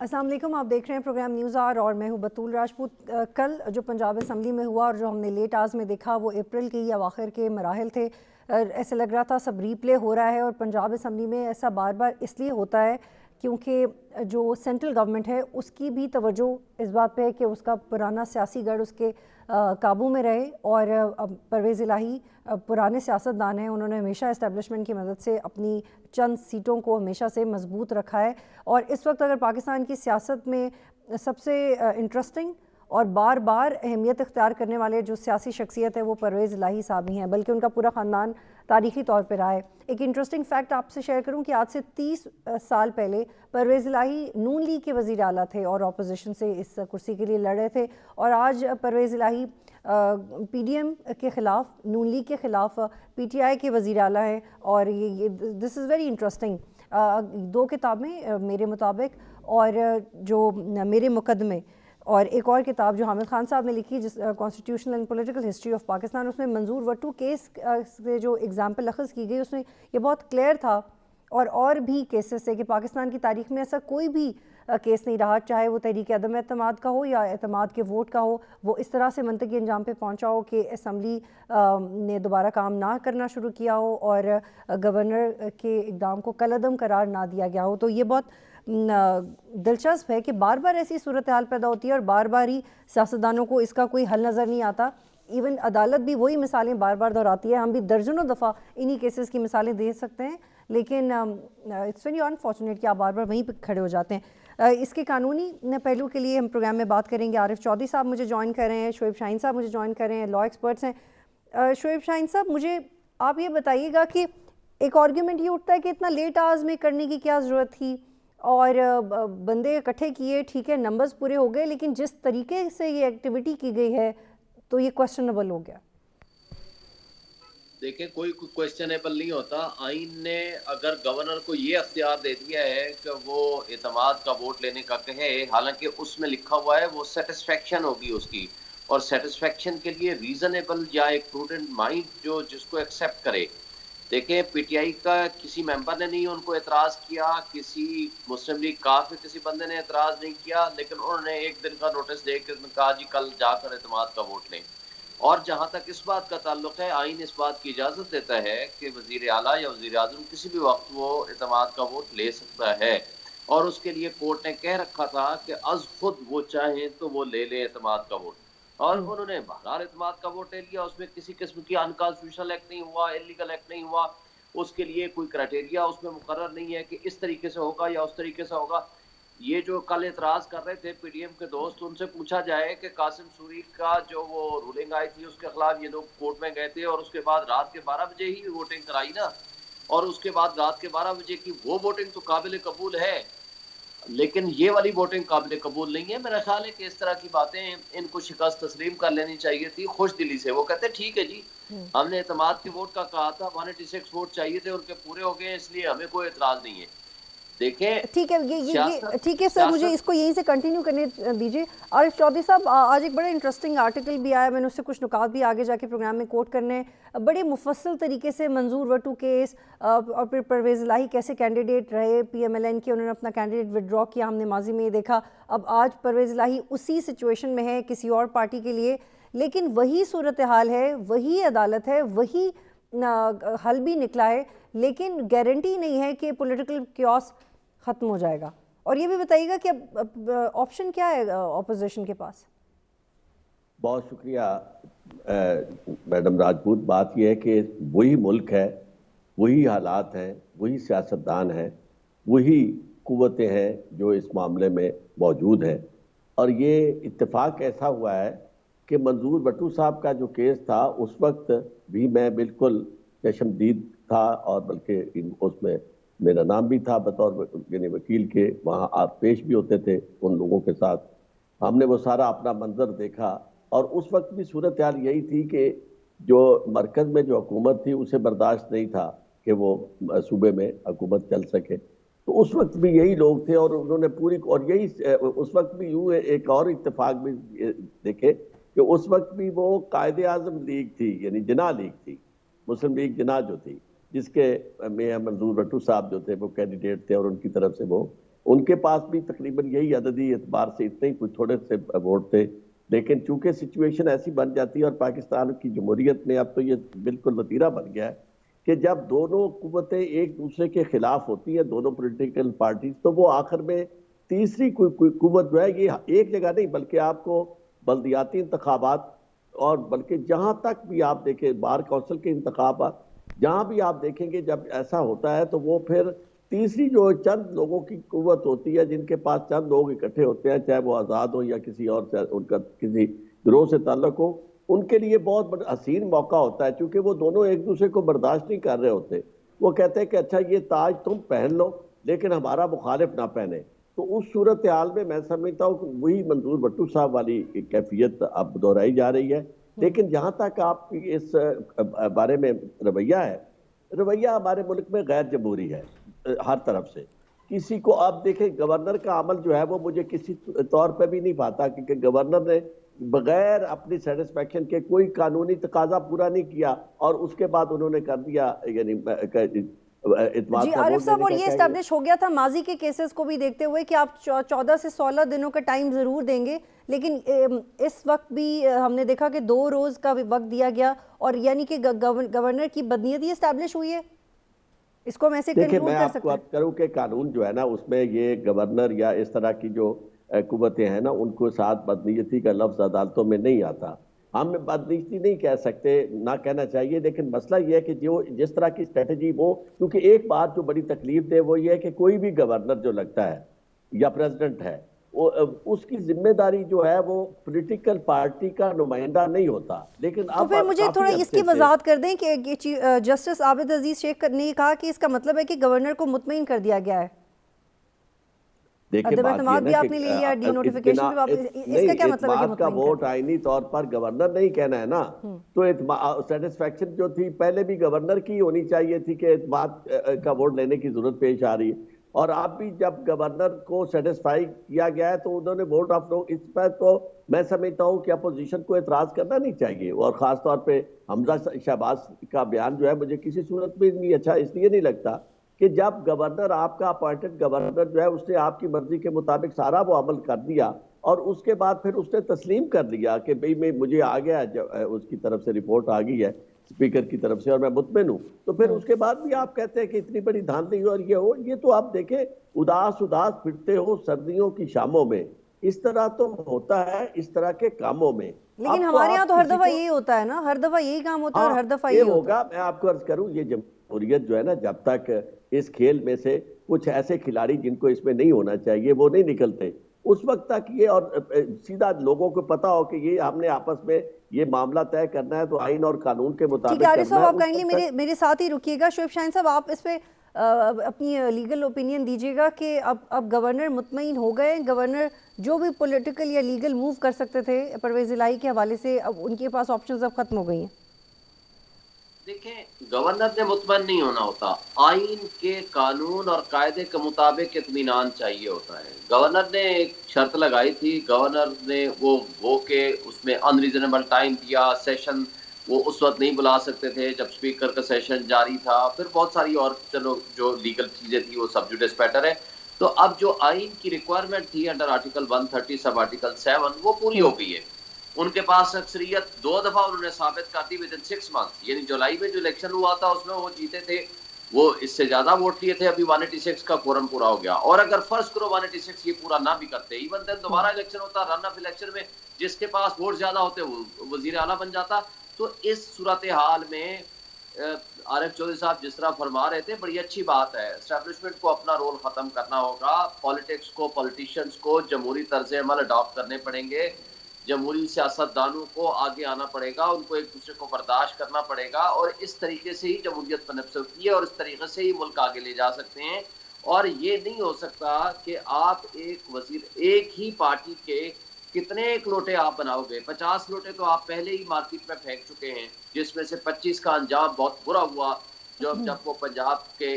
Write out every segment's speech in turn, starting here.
السلام علیکم، آپ دیکھ رہے ہیں پروگرام نیوز آر اور میں ہوں بطول راجپوت۔ کل جو پنجاب اسمبلی میں ہوا اور جو ہم نے لیٹ آز میں دیکھا وہ اپریل کے یا آخر کے مراحل تھے۔ ایسے لگ رہا تھا سب ری پلے ہو رہا ہے، اور پنجاب اسمبلی میں ایسا بار بار اس لیے ہوتا ہے کیونکہ جو سینٹرل گورنمنٹ ہے اس کی بھی توجہ اس بات پہ ہے کہ اس کا پرانا سیاسی گڑھ اس کے قابو میں رہے، اور پرویز الہی پرانے سیاستدان ہیں، انہوں نے ہمیشہ اسٹیبلشمنٹ کی مدد سے اپنی چند سیٹوں کو ہمیشہ سے مضبوط رکھا ہے۔ اور اس وقت اگر پاکستان کی سیاست میں سب سے انٹرسٹنگ اور بار بار اہمیت اختیار کرنے والے جو سیاسی شخصیت ہے وہ پرویز الہی صاحب ہی ہیں، بلکہ ان کا پورا خاندان تاریخی طور پہ رہا ہے۔ ایک انٹرسٹنگ فیکٹ آپ سے شیئر کروں کہ آج سے 30 سال پہلے پرویز الہی نون لیگ کے وزیر اعلیٰ تھے اور اپوزیشن سے اس کرسی کے لیے لڑ رہے تھے، اور آج پرویز الہی پی ڈی ایم کے خلاف، نون لیگ کے خلاف پی ٹی آئی کے وزیر اعلیٰ ہیں، اور یہ دس از ویری انٹرسٹنگ۔ 2 کتابیں میرے مطابق، اور جو میرے مقدمے، اور ایک اور کتاب جو حامد خان صاحب نے لکھی جس constitutional and political history of Pakistan, اس میں منظور وٹو کیس سے جو اگزامپل اخذ کی گئی اس میں یہ بہت کلیئر تھا، اور بھی کیسز سے، کہ پاکستان کی تاریخ میں ایسا کوئی بھی کیس نہیں رہا، چاہے وہ تحریک عدم اعتماد کا ہو یا اعتماد کے ووٹ کا ہو، وہ اس طرح سے منطقی انجام پہ پہنچا ہو کہ اسمبلی نے دوبارہ کام نہ کرنا شروع کیا ہو اور گورنر کے اقدام کو کالعدم قرار نہ دیا گیا ہو۔ تو یہ بہت دلچسپ ہے کہ بار بار ایسی صورتحال پیدا ہوتی ہے اور بار بار ہی سیاستدانوں کو اس کا کوئی حل نظر نہیں آتا۔ ایون عدالت بھی وہی مثالیں بار بار دہراتی ہے، ہم بھی درجنوں دفعہ انہی کیسز کی مثالیں دے سکتے ہیں، لیکن اٹس ویری انفارچونیٹ کہ آپ بار بار وہیں پہ کھڑے ہو جاتے ہیں۔ اس کے قانونی پہلو کے لیے ہم پروگرام میں بات کریں گے۔ عارف چودھری صاحب مجھے جوائن کر رہے ہیں، شعیب شاہین صاحب مجھے جوائن کر رہے ہیں، لا ایکسپرٹس ہیں۔ شعیب شاہین صاحب، مجھے آپ یہ بتائیے گا کہ ایک آرگیومنٹ یہ اٹھتا ہے کہ اتنا لیٹ آورز میں کرنے کی کیا ضرورت تھی، اور بندے اکٹھے کیے، ٹھیک ہے نمبرز پورے ہو گئے، لیکن جس طریقے سے یہ ایکٹیویٹی کی گئی ہے تو یہ کویسچنیبل ہو گیا۔ دیکھیں، کوئی کویسچنیبل نہیں ہوتا۔ آئین نے اگر گورنر کو یہ اختیار دے دیا ہے کہ وہ اعتماد کا ووٹ لینے کا کہے، حالانکہ اس میں لکھا ہوا ہے وہ سیٹسفیکشن ہوگی اس کی، اور سیٹسفیکشن کے لیے ریزنیبل یا ایک پروڈنٹ مائنڈ جو جس کو ایکسیپٹ کرے۔ دیکھیں، پی ٹی آئی کا کسی ممبر نے نہیں ان کو اعتراض کیا، کسی مسلم لیگ کاف کے کسی بندے نے اعتراض نہیں کیا، لیکن انہوں نے ایک دن کا نوٹس دے کے کہا جی کل جا کر اعتماد کا ووٹ لیں۔ اور جہاں تک اس بات کا تعلق ہے، آئین اس بات کی اجازت دیتا ہے کہ وزیر اعلیٰ یا وزیر اعظم کسی بھی وقت وہ اعتماد کا ووٹ لے سکتا ہے، اور اس کے لیے کورٹ نے کہہ رکھا تھا کہ از خود وہ چاہیں تو وہ لے لیں اعتماد کا ووٹ، اور انہوں نے بہرحال اعتماد کا ووٹ لے لیا۔ اس میں کسی قسم کی انکانسٹیٹیوشنل ایکٹ نہیں ہوا، انلیگل ایکٹ نہیں ہوا، اس کے لیے کوئی کرائٹیریا اس میں مقرر نہیں ہے کہ اس طریقے سے ہوگا یا اس طریقے سے ہوگا۔ یہ جو کل اعتراض کر رہے تھے پی ڈی ایم کے دوست، ان سے پوچھا جائے کہ قاسم سوری کا جو وہ رولنگ آئی تھی اس کے خلاف یہ لوگ کورٹ میں گئے تھے، اور اس کے بعد رات کے 12 بجے ہی ووٹنگ کرائی نا، اور اس کے بعد رات کے 12 بجے کی وہ ووٹنگ تو قابل قبول ہے، لیکن یہ والی ووٹنگ قابل قبول نہیں ہے۔ میرا خیال ہے کہ اس طرح کی باتیں ان کو شکست تسلیم کر لینی چاہیے تھی خوش دلی سے۔ وہ کہتے ٹھیک ہے جی، ہم نے اعتماد کے ووٹ کا کہا تھا، 186 ووٹ چاہیے تھے، ان کے پورے ہو گئے، اس لیے ہمیں کوئی اعتراض نہیں ہے۔ دیکھیں، ٹھیک ہے، یہ ٹھیک ہے سر، مجھے اس کو یہیں سے کنٹینیو کرنے دیجیے۔ عارف چودھری صاحب، آج ایک بڑا انٹرسٹنگ آرٹیکل بھی آیا، میں نے اس سے کچھ نکات بھی آگے جا کے پروگرام میں کوٹ کرنے ہیں۔ بڑے مفصل طریقے سے منظور وٹو کیس، اور پھر پرویز الہی کیسے کینڈیڈیٹ رہے پی ایم ایل این کے، انہوں نے اپنا کینڈیڈیٹ وڈرا کیا، ہم نے ماضی میں یہ دیکھا۔ اب آج پرویز الہی اسی سچویشن میں ہے کسی اور پارٹی کے لیے، لیکن وہی صورتحال ہے، وہی عدالت ہے، وہی حل بھی نکلا ہے، لیکن گارنٹی نہیں ہے کہ پولیٹیکل کیوس ختم ہو جائے گا۔ اور یہ بھی بتائیے گا کہ اب آپشن کیا ہے اپوزیشن کے پاس؟ بہت شکریہ میڈم راجپوت۔ بات یہ ہے کہ وہی ملک ہے، وہی حالات ہیں، وہی سیاستدان ہیں، وہی قوتیں ہیں جو اس معاملے میں موجود ہیں، اور یہ اتفاق ایسا ہوا ہے کہ منظور وٹو صاحب کا جو کیس تھا اس وقت بھی میں بالکل چشمدید تھا، اور بلکہ اس میں میرا نام بھی تھا بطور یعنی وکیل کے، وہاں آپ پیش بھی ہوتے تھے ان لوگوں کے ساتھ۔ ہم نے وہ سارا اپنا منظر دیکھا، اور اس وقت بھی صورتحال یہی تھی کہ جو مرکز میں جو حکومت تھی اسے برداشت نہیں تھا کہ وہ صوبے میں حکومت چل سکے، تو اس وقت بھی یہی لوگ تھے، اور انہوں نے پوری، اور یہی اس وقت بھی یوں ایک اور اتفاق بھی دیکھے کہ اس وقت بھی وہ قائد اعظم لیگ تھی، یعنی جناح لیگ تھی، مسلم لیگ جناح جو تھی، جس کے میں منظور وٹو صاحب جو تھے وہ کینڈیڈیٹ تھے، اور ان کی طرف سے وہ ان کے پاس بھی تقریباً یہی عددی اعتبار سے اتنے ہی کچھ تھوڑے سے ووٹ تھے، لیکن چونکہ سچویشن ایسی بن جاتی ہے اور پاکستان کی جمہوریت میں اب تو یہ بالکل وتیرہ بن گیا ہے کہ جب دونوں قوتیں ایک دوسرے کے خلاف ہوتی ہیں، دونوں پولیٹیکل پارٹیز، تو وہ آخر میں تیسری کوئی قوت جو ہے، یہ ایک جگہ نہیں بلکہ آپ کو بلدیاتی انتخابات اور بلکہ جہاں تک بھی آپ دیکھیں بار کونسل کے انتخابات، جہاں بھی آپ دیکھیں گے جب ایسا ہوتا ہے تو وہ پھر تیسری جو چند لوگوں کی قوت ہوتی ہے، جن کے پاس چند لوگ اکٹھے ہوتے ہیں، چاہے وہ آزاد ہو یا کسی اور سے ان کا کسی گروہ سے تعلق ہو، ان کے لیے بہت بڑا حسین موقع ہوتا ہے، چونکہ وہ دونوں ایک دوسرے کو برداشت نہیں کر رہے ہوتے۔ وہ کہتے ہیں کہ اچھا یہ تاج تم پہن لو لیکن ہمارا مخالف نہ پہنے۔ تو اس صورتحال میں سمجھتا ہوں کہ وہی منظور بھٹو صاحب والی کیفیت اب دہرائی جا رہی ہے۔ لیکن جہاں تک آپ کی اس بارے میں رویہ ہے، رویہ ہمارے ملک میں غیر جمہوری ہے ہر طرف سے۔ کسی کو آپ دیکھیں گورنر کا عمل جو ہے وہ مجھے کسی طور پہ بھی نہیں پاتا، کیونکہ گورنر نے بغیر اپنی سیٹسفیکشن کے کوئی قانونی تقاضا پورا نہیں کیا اور اس کے بعد انہوں نے کر دیا یعنی اعتماد جی کا عارف ووٹ صاحب، دینے اور کا یہ کیا اسٹیبلش ہو گیا تھا ماضی کے کیسز کو بھی دیکھتے ہوئے کہ آپ 14 سے 16 دنوں کا ٹائم ضرور دیں گے، لیکن اس وقت بھی ہم نے دیکھا کہ 2 روز کا وقت دیا گیا، اور یعنی کہ گورنر کی بدنیتی اسٹیبلش ہوئی ہے، اس کو ہم ایسے دیکھیں کنکلوڈ میں کر آپ سکتے کو ہیں؟ عرض کروں کہ قانون جو ہے نا اس میں یہ گورنر یا اس طرح کی جو قوتیں ہیں نا ان کو ساتھ بدنیتی کا لفظ عدالتوں میں نہیں آتا۔ ہم بدنیتی نہیں کہہ سکتے، نہ کہنا چاہیے، لیکن مسئلہ یہ ہے کہ جس طرح کی اسٹریٹجی وہ، کیونکہ ایک بات جو بڑی تکلیف دے وہ یہ ہے کہ کوئی بھی گورنر جو لگتا ہے یا پریزیڈنٹ ہے، اس کی ذمہ داری جو ہے وہ پولیٹیکل پارٹی کا نمائندہ نہیں ہوتا۔ لیکن تو اب پھر مجھے تھوڑا کافی اس کی عرصے سے وضاحت کر دیں کہ جسٹس عابد عزیز شیخ نے کہا کہ اس کا مطلب ہے کہ گورنر کو مطمئن کر دیا گیا ہے، دیکھیں عدم بات یہ اعتماد بھی نا کہ آپ نے لے لیا، ڈی نوٹیفیکیشن بھی اس کا نہیں، کیا مطلب ہے کہ اعتماد کا مطمئن کر ووٹ دیا؟ آئینی طور پر گورنر نہیں کہنا ہے نا، تو سیٹسفیکشن جو تھی پہلے بھی گورنر کی ہونی چاہیے تھی کہ اعتماد کا ووٹ لینے کی ضرورت پیش آ رہی ہے، اور آپ بھی جب گورنر کو سیٹسفائی کیا گیا ہے تو انہوں نے ووٹ آف نو، اس پر تو میں سمجھتا ہوں کہ اپوزیشن کو اعتراض کرنا نہیں چاہیے، اور خاص طور پہ حمزہ شہباز کا بیان جو ہے مجھے کسی صورت میں نہیں اچھا اس لیے نہیں لگتا کہ جب گورنر آپ کا اپوائنٹڈ گورنر جو ہے اس نے آپ کی مرضی کے مطابق سارا وہ عمل کر دیا اور اس کے بعد پھر اس نے تسلیم کر لیا کہ بھئی مجھے آ گیا، اس کی طرف سے رپورٹ آ گئی ہے اسپیکر کی طرف سے اور میں مطمئن ہوں، تو پھر اس کے بعد بھی آپ کہتے ہیں کہ اتنی بڑی دھاندلی اور یہ ہو، یہ تو آپ دیکھیں اداس پھرتے ہو سردیوں کی شاموں میں، اس طرح تو ہوتا ہے اس طرح کے کاموں میں۔ لیکن اب تو ہمارے یہاں آپ تو ہر کسی دفعہ کو، یہی ہوتا ہے نا، ہر دفعہ یہی کام ہوتا ہے اور ہاں ہر دفعہ یہ یہی ہوتا ہے۔ ہوگا۔ میں آپ کو عرض کروں یہ جمہوریت جو ہے نا، جب تک اس کھیل میں سے کچھ ایسے کھلاڑی جن کو اس میں نہیں ہونا چاہیے وہ نہیں نکلتے، اس وقت تک یہ، اور سیدھا لوگوں کو پتا ہو کہ یہ ہم نے آپس میں یہ معاملہ طے کرنا ہے تو آئین اور قانون کے ٹھیک ہے مطابق عارف کرنا صاحب، ہے، آپ اس کائنڈلی وقت تک۔ میرے ساتھ ہی رکیے گا۔ شعیب شاہین صاحب، آپ اس پہ اپنی لیگل اوپینین دیجیے گا کہ اب گورنر مطمئن ہو گئے، گورنر جو بھی پولیٹیکل یا لیگل موو کر سکتے تھے پرویز الہی کے حوالے سے، اب ان کے پاس آپشنز اب ختم ہو گئی ہیں۔ دیکھیں گورنر نے مطمئن نہیں ہونا ہوتا، آئین کے قانون اور قاعدے کے مطابق اطمینان چاہیے ہوتا ہے۔ گورنر نے ایک شرط لگائی تھی، گورنر نے وہ کہ اس میں ان ریزنیبل ٹائم دیا، سیشن وہ اس وقت نہیں بلا سکتے تھے جب اسپیکر کا سیشن جاری تھا، پھر بہت ساری اور چلو جو لیگل چیزیں تھیں وہ سب جوڈیس میٹر ہے۔ تو اب جو آئین کی ریکوائرمنٹ تھی انڈر آرٹیکل 130 سب آرٹیکل 7 وہ پوری ہو گئی ہے۔ ان کے پاس اکثریت 2 دفعہ انہوں نے ثابت کر دی ودن 6 months، یعنی جولائی میں جو الیکشن ہوا تھا اس میں وہ جیتے تھے، وہ اس سے زیادہ ووٹ لیے تھے، ابھی 186 کا کورم پورا ہو گیا، اور اگر فرض کرو 186 یہ پورا نہ بھی کرتے، ایون دین دوبارہ الیکشن ہوتا، رن اپ الیکشن میں جس کے پاس ووٹ زیادہ ہوتے وہ وزیر اعلیٰ بن جاتا۔ تو اس صورتحال میں عارف چودھری صاحب جس طرح فرما رہے تھے بڑی اچھی بات ہے، اسٹیبلشمنٹ کو اپنا رول ختم کرنا ہوگا، پالیٹکس کو، پولیٹیشنز کو جمہوری طرز عمل اڈاپٹ کرنے پڑیں گے، جمہوری سیاستدانوں کو آگے آنا پڑے گا، ان کو ایک دوسرے کو برداشت کرنا پڑے گا، اور اس طریقے سے ہی جمہوریت پنپ سکتی ہے اور اس طریقے سے ہی ملک آگے لے جا سکتے ہیں۔ اور یہ نہیں ہو سکتا کہ آپ ایک ہی پارٹی کے کتنے ایک لوٹے آپ بناؤ گے، 50 لوٹے تو آپ پہلے ہی مارکیٹ میں پھینک چکے ہیں، جس میں سے 25 کا انجام بہت برا ہوا جب وہ پنجاب کے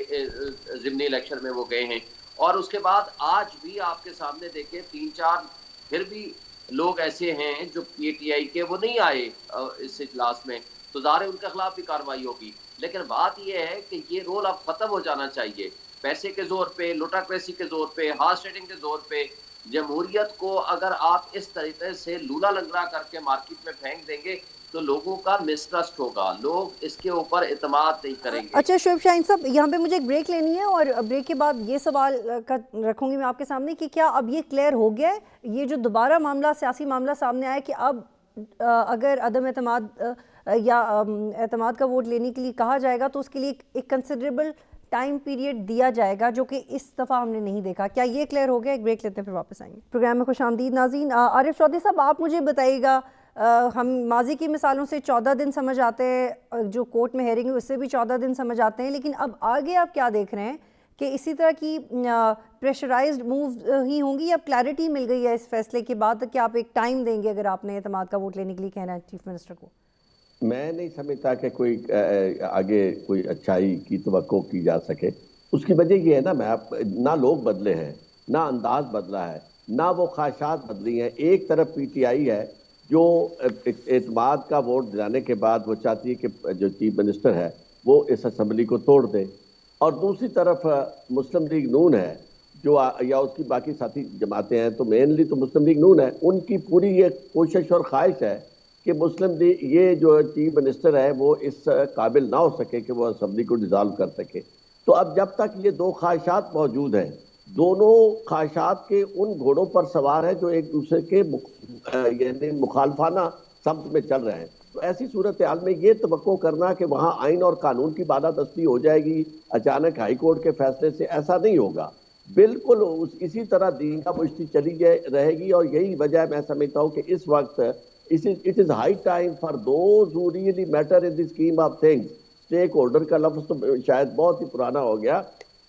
ضمنی الیکشن میں وہ گئے ہیں، اور اس کے بعد آج بھی آپ کے سامنے دیکھیں 3-4 پھر بھی لوگ ایسے ہیں جو پی ٹی آئی کے وہ نہیں آئے اس اجلاس میں، تو ظاہر ان کے خلاف بھی کارروائی ہوگی۔ لیکن بات یہ ہے کہ یہ رول اب ختم ہو جانا چاہیے پیسے کے زور پہ, لوٹاکریسی کے زور پہ, ہارس ٹریڈنگ کے زور پہ جمہوریت کو اگر آپ اس طریقے سے لولا لنگڑا کر کے مارکیٹ میں پھینک دیں گے تو لوگوں کا مسٹرسٹ ہوگا, لوگ اس کے اوپر اعتماد نہیں کریں گے. اچھا شعیب شاہین صاحب, یہاں پہ مجھے ایک بریک لینی ہے اور بریک کے بعد یہ سوال رکھوں گی میں آپ کے سامنے کہ کیا اب یہ کلیئر ہو گیا ہے یہ جو دوبارہ معاملہ سیاسی معاملہ سامنے آیا کہ اب اگر عدم اعتماد یا اعتماد کا ووٹ لینے کے لیے کہا جائے گا تو اس کے لیے ایک کنسیڈریبل ٹائم پیریڈ دیا جائے گا, جو کہ اس دفعہ ہم نے نہیں دیکھا. کیا یہ کلیئر ہو گیا؟ ایک بریک لیتے ہیں پھر واپس آئیں گے. پروگرام میں خوش آمدید ناظرین. عارف چودھری صاحب, آپ مجھے بتائیے گا, ہم ماضی کی مثالوں سے 14 دن سمجھ آتے ہیں, جو کورٹ میں ہیرنگ ہے اس سے بھی 14 دن سمجھ آتے ہیں, لیکن اب آگے آپ کیا دیکھ رہے ہیں کہ اسی طرح کی پریشرائزڈ موو ہی ہوں گی یا کلیئرٹی مل گئی ہے اس فیصلے کے بعد کہ آپ ایک ٹائم دیں گے اگر آپ نے اعتماد کا ووٹ لینے کے لیے کہنا ہے چیف منسٹر کو؟ میں نہیں سمجھتا کہ کوئی آگے کوئی اچھائی کی توقع کی جا سکے. اس کی وجہ یہ ہے نا, نہ لوگ بدلے ہیں, نہ انداز بدلا ہے, نہ وہ خواہشات بدلی ہیں. ایک طرف پی ٹی آئی ہے جو اعتماد کا ووٹ دلانے کے بعد وہ چاہتی ہے کہ جو چیف منسٹر ہے وہ اس اسمبلی کو توڑ دے, اور دوسری طرف مسلم لیگ نون ہے جو یا اس کی باقی ساتھی جماعتیں ہیں, تو مینلی تو مسلم لیگ نون ہے, ان کی پوری یہ کوشش اور خواہش ہے کہ مسلم لیگ یہ جو چیف منسٹر ہے وہ اس قابل نہ ہو سکے کہ وہ اسمبلی کو ڈیزالو کر سکے. تو اب جب تک یہ دو خواہشات موجود ہیں, دونوں خواہشات کے ان گھوڑوں پر سوار ہیں جو ایک دوسرے کے یعنی مخالفانہ سمت میں چل رہے ہیں, تو ایسی صورتحال میں یہ توقع کرنا کہ وہاں آئین اور قانون کی بالادستی ہو جائے گی اچانک ہائی کورٹ کے فیصلے سے, ایسا نہیں ہوگا. بالکل اسی طرح دین کا مشتی چلی رہے گی, اور یہی وجہ میں سمجھتا ہوں کہ اس وقت it is high time for those who really matter in the scheme of things. Stake holder کا لفظ تو شاید بہت ہی پرانا ہو گیا.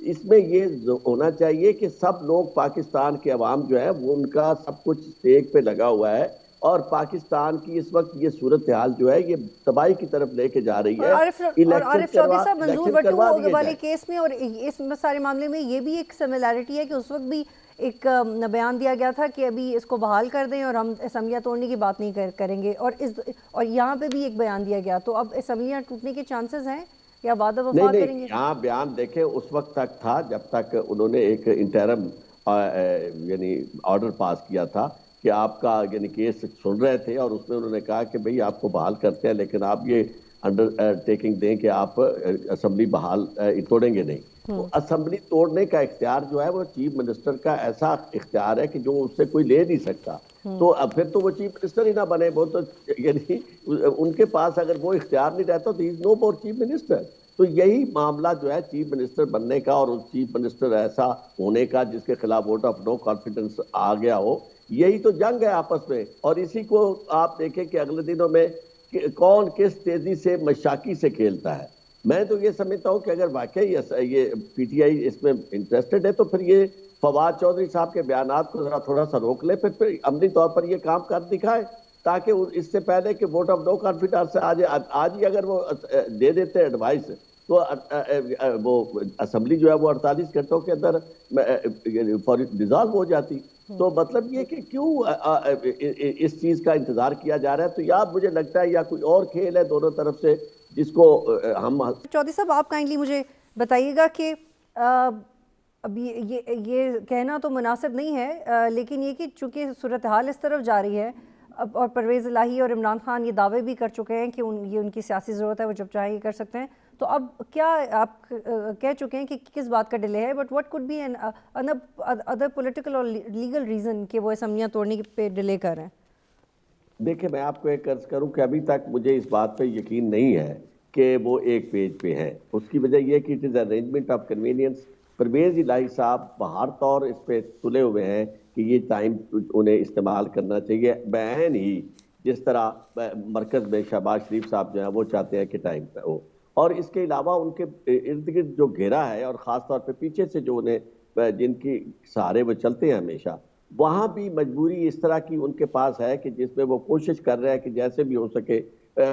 اس میں یہ ہونا چاہیے کہ سب لوگ, پاکستان کے عوام جو ہے وہ ان کا سب کچھ اسٹیک پہ لگا ہوا ہے, اور پاکستان کی اس وقت یہ صورتحال جو ہے یہ تباہی کی طرف لے کے جا رہی ہے. اور عارف چودھری صاحب, منظور وٹو والے کیس میں اور اس سارے معاملے میں یہ بھی ایک سملیرٹی ہے کہ اس وقت بھی ایک بیان دیا گیا تھا کہ ابھی اس کو بحال کر دیں اور ہم اسمبلیاں توڑنے کی بات نہیں کریں گے, اور یہاں پہ بھی ایک بیان دیا گیا. تو اب اسمبلیاں ٹوٹنے کے چانسز ہیں یا وعدہ وفا کریں گے؟ یہاں بیان دیکھیں اس وقت تک تھا جب تک انہوں نے ایک انٹرم یعنی آرڈر پاس کیا تھا کہ آپ کا یعنی کیس سن رہے تھے, اور اس میں انہوں نے کہا کہ بھئی آپ کو بحال کرتے ہیں, لیکن آپ یہ انڈر ٹیکنگ دیں کہ آپ اسمبلی بحال توڑیں گے نہیں. تو اسمبلی توڑنے کا اختیار جو ہے وہ چیف منسٹر کا ایسا اختیار ہے کہ جو اس سے کوئی لے نہیں سکتا. تو اب پھر تو وہ چیف منسٹر ہی نہ بنے, وہ تو یعنی ان کے پاس اگر وہ اختیار نہیں رہتا تو ہی از نو مور چیف منسٹر. تو یہی معاملہ جو ہے چیف منسٹر بننے کا اور چیف منسٹر ایسا ہونے کا جس کے خلاف ووٹ آف نو کانفیڈنس آ گیا ہو, یہی تو جنگ ہے آپس میں. اور اسی کو آپ دیکھیں کہ اگلے دنوں میں کون کس تیزی سے مشاکی سے کھیلتا ہے. میں تو یہ سمجھتا ہوں کہ اگر واقعی یہ پی ٹی آئی اس میں انٹرسٹڈ ہے تو پھر یہ فواد چودھری صاحب کے بیانات کو ذرا تھوڑا سا روک لے, پھر عملی طور پر یہ کام کر دکھائے, تاکہ اس سے پہلے کہ ووٹ آف نو کانفیڈنس آج ہی اگر وہ دے دیتے ایڈوائس تو وہ اسمبلی جو ہے وہ 48 گھنٹوں کے اندر ڈیزالو ہو جاتی. تو مطلب یہ کہ کیوں اس چیز کا انتظار کیا جا رہا ہے. تو یا مجھے لگتا ہے یا کوئی اور کھیل ہے دونوں طرف سے جس کو ہم. چودھری صاحب آپ کائنڈلی مجھے بتائیے گا کہ اب یہ کہنا تو مناسب نہیں ہے, لیکن یہ کہ چونکہ صورتحال اس طرف جا رہی ہے اور پرویز الہی اور عمران خان یہ دعوے بھی کر چکے ہیں کہ یہ ان کی سیاسی ضرورت ہے, وہ جب چاہیں یہ کر سکتے ہیں, تو اب کیا آپ کہہ چکے ہیں کہ کس بات کا ڈیلے ہے, but what could be any other political اور لیگل ریزن کہ وہ اسمبلیاں توڑنے پہ ڈیلے کر رہے ہیں؟ دیکھیں میں آپ کو ایک عرض کروں کہ ابھی تک مجھے اس بات پہ یقین نہیں ہے کہ وہ ایک پیج پہ ہیں. اس کی وجہ یہ کہ it is arrangement of convenience. Pervaiz Elahi صاحب بہر طور اس پہ تلے ہوئے ہیں کہ یہ ٹائم انہیں استعمال کرنا چاہیے, بہن ہی جس طرح مرکز میں شہباز شریف صاحب جو ہیں وہ چاہتے ہیں کہ ٹائم پہ ہو. اور اس کے علاوہ ان کے ارد گرد جو گھیرا ہے اور خاص طور پہ پیچھے سے جو انہیں جن کی سہارے وہ چلتے ہیں ہمیشہ, وہاں بھی مجبوری اس طرح کی ان کے پاس ہے کہ جس میں وہ کوشش کر رہے ہیں کہ جیسے بھی ہو سکے